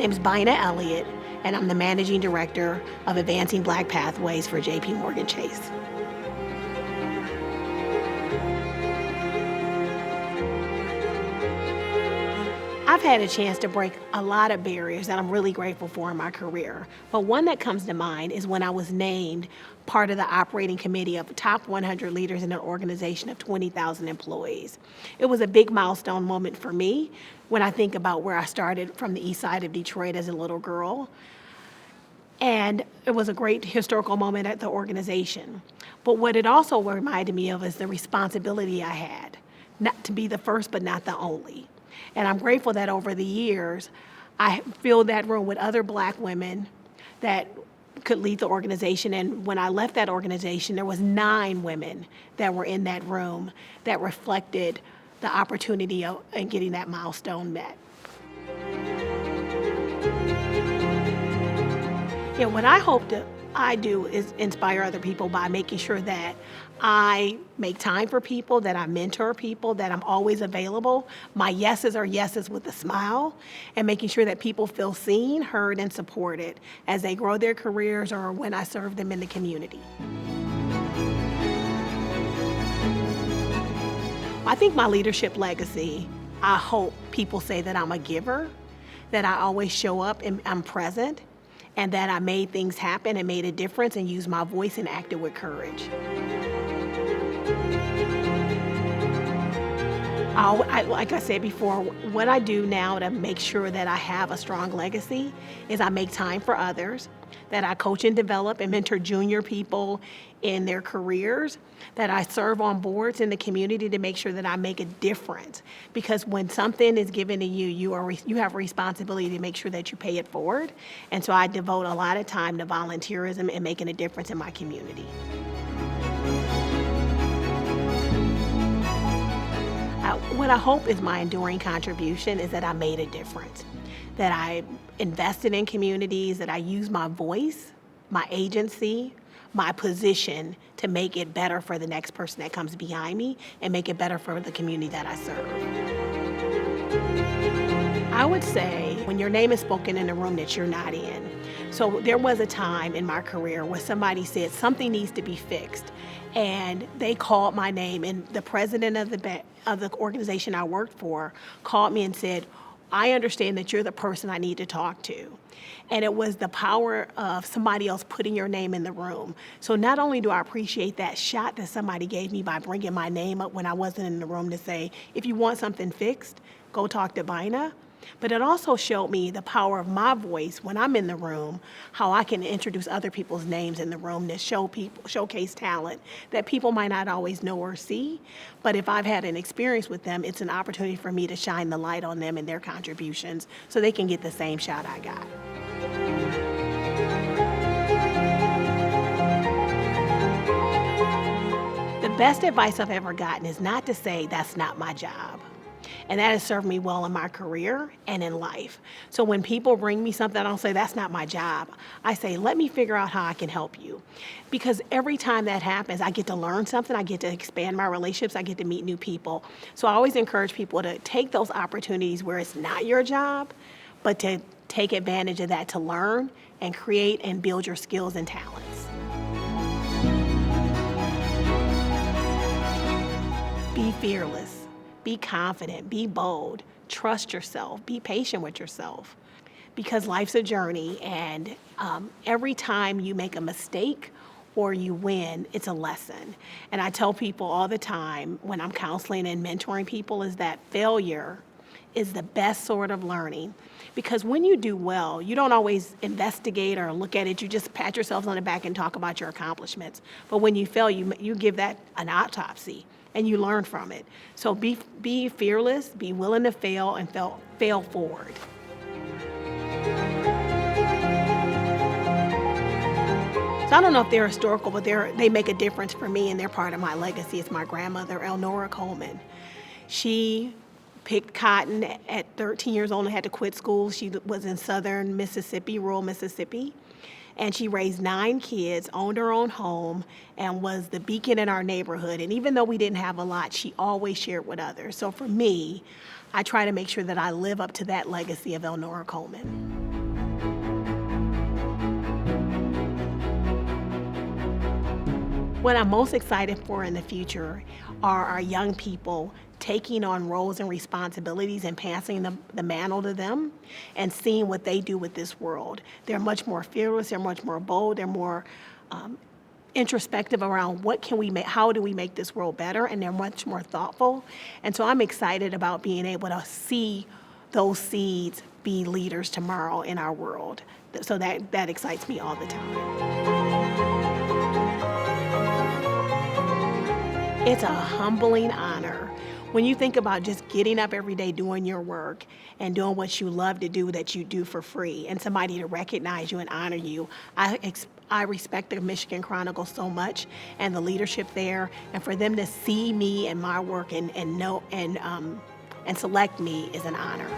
name is Byna Elliot, and I'm the Managing Director of Advancing Black Pathways for JPMorgan Chase. I've had a chance to break a lot of barriers that I'm really grateful for in my career. But one that comes to mind is when I was named part of the operating committee of top 100 leaders in an organization of 20,000 employees. It was a big milestone moment for me when I think about where I started from the east side of Detroit as a little girl. And it was a great historical moment at the organization. But what it also reminded me of is the responsibility I had, not to be the first but not the only. And I'm grateful that over the years, I filled that room with other Black women that could lead the organization. And when I left that organization, there was 9 women that were in that room that reflected the opportunity in getting that milestone met. Yeah, what I hope I do is inspire other people by making sure that I make time for people, that I mentor people, that I'm always available. My yeses are yeses with a smile, and making sure that people feel seen, heard, and supported as they grow their careers or when I serve them in the community. I think my leadership legacy, I hope people say that I'm a giver, that I always show up and I'm present, and that I made things happen and made a difference and used my voice and acted with courage. Like I said before, what I do now to make sure that I have a strong legacy is I make time for others, that I coach and develop and mentor junior people in their careers, that I serve on boards in the community to make sure that I make a difference. Because when something is given to you, you have a responsibility to make sure that you pay it forward. And so I devote a lot of time to volunteerism and making a difference in my community. What I hope is my enduring contribution is that I made a difference, that I invested in communities, that I used my voice, my agency, my position to make it better for the next person that comes behind me and make it better for the community that I serve. I would say when your name is spoken in a room that you're not in. So there was a time in my career where somebody said something needs to be fixed, and they called my name, and the president of the organization I worked for called me and said, I understand that you're the person I need to talk to. And it was the power of somebody else putting your name in the room. So not only do I appreciate that shot that somebody gave me by bringing my name up when I wasn't in the room to say, if you want something fixed, go talk to Byna. But it also showed me the power of my voice when I'm in the room, how I can introduce other people's names in the room to showcase talent that people might not always know or see. But if I've had an experience with them, it's an opportunity for me to shine the light on them and their contributions so they can get the same shot I got. The best advice I've ever gotten is not to say that's not my job. And that has served me well in my career and in life. So when people bring me something, I don't say, that's not my job. I say, let me figure out how I can help you. Because every time that happens, I get to learn something, I get to expand my relationships, I get to meet new people. So I always encourage people to take those opportunities where it's not your job, but to take advantage of that to learn and create and build your skills and talents. Be fearless. Be confident, be bold, trust yourself, be patient with yourself, because life's a journey, and every time you make a mistake or you win, it's a lesson. And I tell people all the time when I'm counseling and mentoring people is that failure is the best sort of learning, because when you do well, you don't always investigate or look at it, you just pat yourselves on the back and talk about your accomplishments. But when you fail, you give that an autopsy. And you learn from it. So be fearless, be willing to fail, and fail forward. So I don't know if they're historical, but they make a difference for me, and they're part of my legacy. It's my grandmother, Elnora Coleman. She picked cotton at 13 years old and had to quit school. She was in southern Mississippi, rural Mississippi. And she raised 9 kids, owned her own home, and was the beacon in our neighborhood. And even though we didn't have a lot, she always shared with others. So for me, I try to make sure that I live up to that legacy of Elnora Coleman. What I'm most excited for in the future are our young people taking on roles and responsibilities and passing the mantle to them and seeing what they do with this world. They're much more fearless, they're much more bold, they're more introspective around what can we make, how do we make this world better, and they're much more thoughtful. And so I'm excited about being able to see those seeds be leaders tomorrow in our world. So that excites me all the time. It's a humbling honor. When you think about just getting up every day doing your work and doing what you love to do that you do for free, and somebody to recognize you and honor you, I respect the Michigan Chronicle so much and the leadership there, and for them to see me and my work and select me is an honor.